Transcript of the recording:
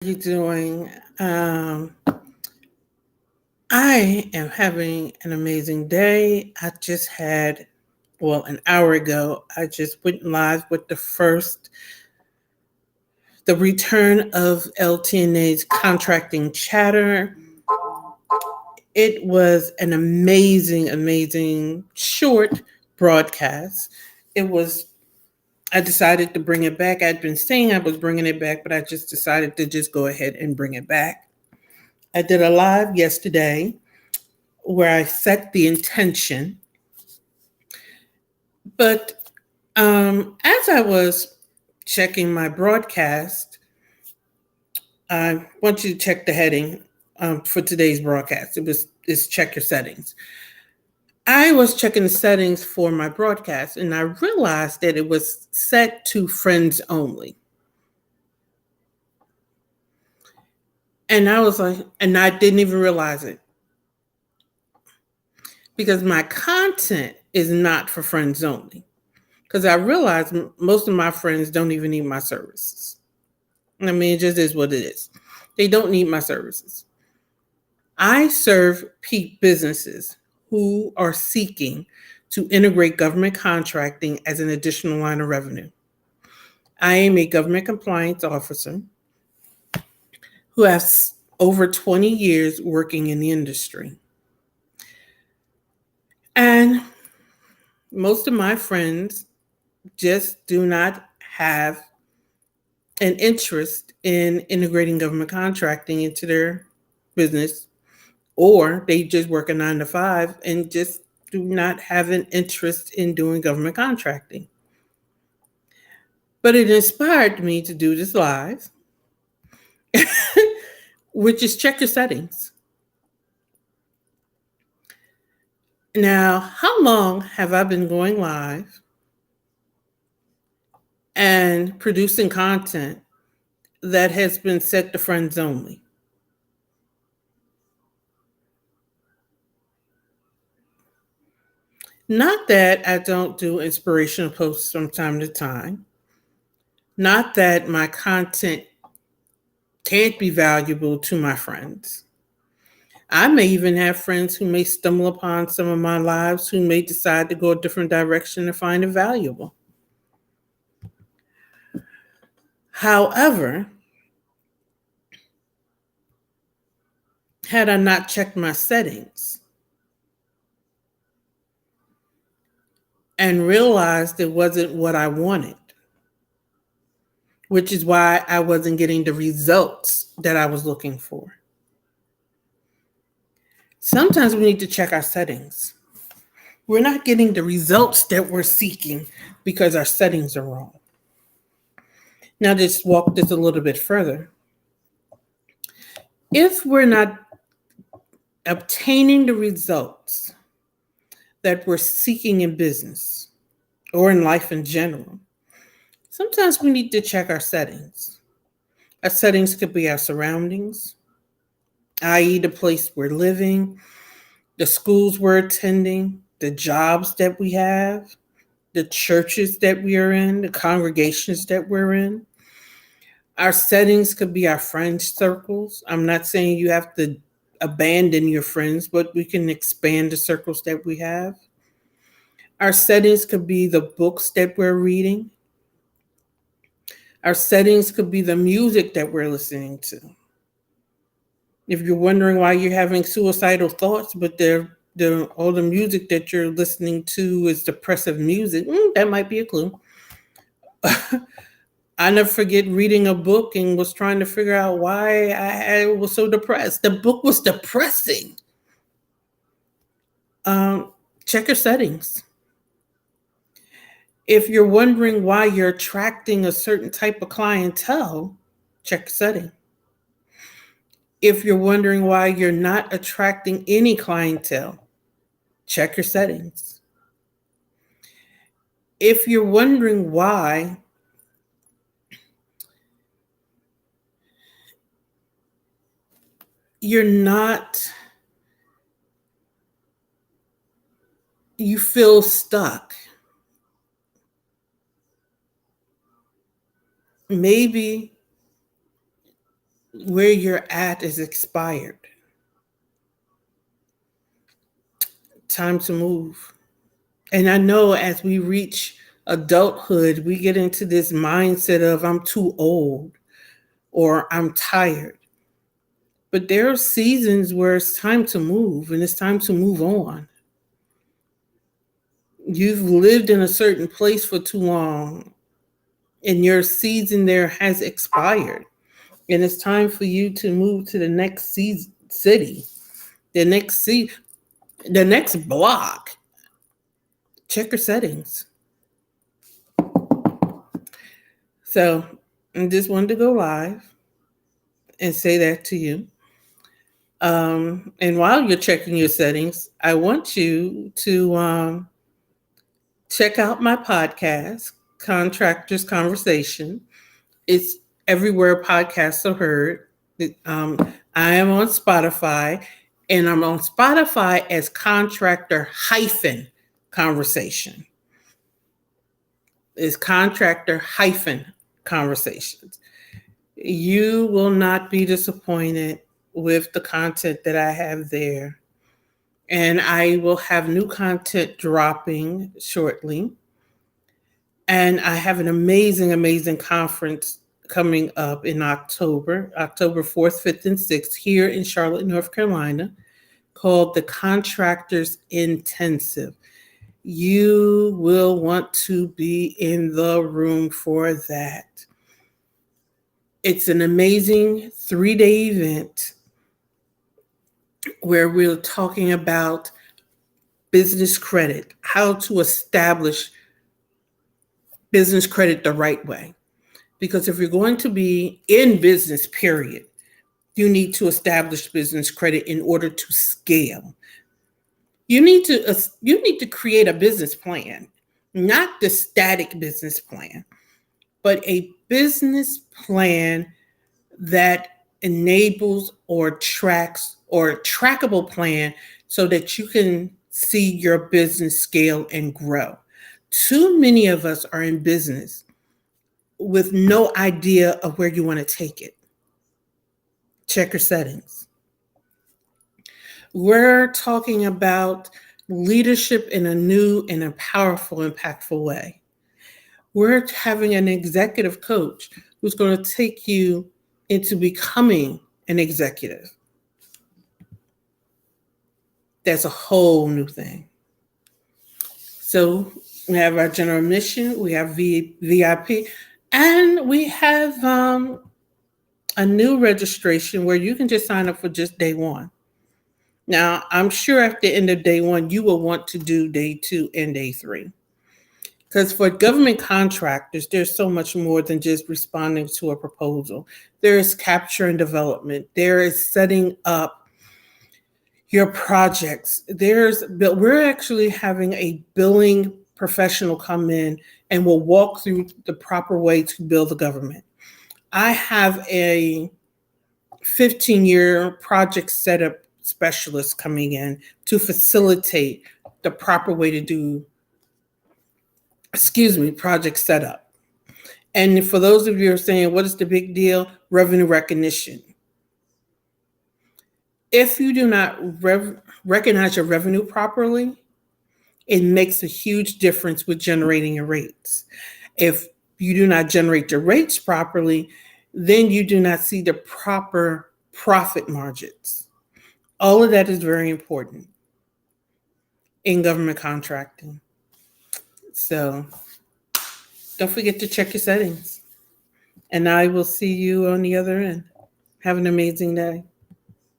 You doing? I am having an amazing day. I just had, well, an hour ago, I just went live with the return of LT&A's contracting chatter. It was an amazing short broadcast. It was, I decided to bring it back. I'd been saying I was bringing it back, but I just decided to just go ahead and bring it back. I did a live yesterday where I set the intention. But as I was checking my broadcast, I want you to check the heading for today's broadcast. It's check your settings. I was checking the settings for my broadcast and I realized that it was set to friends only. And I was like, and I didn't even realize it because my content is not for friends only. Because I realized most of my friends don't even need my services. I mean, it just is what it is. They don't need my services. I serve peak businesses who are seeking to integrate government contracting as an additional line of revenue. I am a government compliance officer who has over 20 years working in the industry. And most of my friends just do not have an interest in integrating government contracting into their business, or they just work a 9 to 5 and just do not have an interest in doing government contracting. But it inspired me to do this live, which is check your settings. Now, how long have I been going live and producing content that has been set to friends only? Not that I don't do inspirational posts from time to time. Not that my content can't be valuable to my friends. I may even have friends who may stumble upon some of my lives who may decide to go a different direction and find it valuable. However, had I not checked my settings and realized it wasn't what I wanted, which is why I wasn't getting the results that I was looking for. Sometimes we need to check our settings. We're not getting the results that we're seeking because our settings are wrong. Now, just walk this a little bit further. If we're not obtaining the results that we're seeking in business or in life in general, sometimes we need to check our settings. Our settings could be our surroundings, i.e., the place we're living, the schools we're attending, the jobs that we have, the churches that we are in, the congregations that we're in. Our settings could be our friend circles. I'm not saying you have to abandon your friends, but we can expand the circles that we have. Our settings could be the books that we're reading. Our settings could be the music that we're listening to. If you're wondering why you're having suicidal thoughts, but all the music that you're listening to is depressive music, that might be a clue. I never forget reading a book and was trying to figure out why I was so depressed. The book was depressing. Check your settings. If you're wondering why you're attracting a certain type of clientele, check your setting. If you're wondering why you're not attracting any clientele, check your settings. If you're wondering why you're not, you feel stuck, maybe where you're at is expired. Time to move. And I know as we reach adulthood, we get into this mindset of I'm too old or I'm tired. But there are seasons where it's time to move and it's time to move on. You've lived in a certain place for too long and your season there has expired. And it's time for you to move to the next city, the next the next block. Check your settings. So I just wanted to go live and say that to you. And while you're checking your settings, I want you to check out my podcast, Contractors Conversation. It's everywhere podcasts are heard. I am on Spotify, and I'm on Spotify as Contractor hyphen Conversation. It's Contractor hyphen Conversations. You will not be disappointed with the content that I have there. And I will have new content dropping shortly. And I have an amazing, amazing conference coming up in October, October 4th, 5th, and 6th, here in Charlotte, North Carolina, called the Contractors Intensive. You will want to be in the room for that. It's an amazing 3-day event where we're talking about business credit, how to establish business credit the right way. Because if you're going to be in business, period, you need to establish business credit in order to scale. You need to create a business plan, not the static business plan, but a business plan that enables or tracks or a trackable plan so that you can see your business scale and grow. Too many of us are in business with no idea of where you want to take it. Check your settings. We're talking about leadership in a new and a powerful, impactful way. We're having an executive coach who's going to take you into becoming an executive. That's a whole new thing. So we have our general mission, we have VIP, and we have a new registration where you can just sign up for just day one. Now, I'm sure at the end of day one, you will want to do day 2 and day 3. Because for government contractors, there's so much more than just responding to a proposal. There is capture and development. There is setting up your projects. We're actually having a billing professional come in and will walk through the proper way to bill the government. I have a 15-year project setup specialist coming in to facilitate the proper way to do, project setup. And for those of you who are saying, what is the big deal? Revenue recognition. If you do not recognize your revenue properly, it makes a huge difference with generating your rates. If you do not generate your rates properly, then you do not see the proper profit margins. All of that is very important in government contracting. So don't forget to check your settings. And I will see you on the other end. Have an amazing day.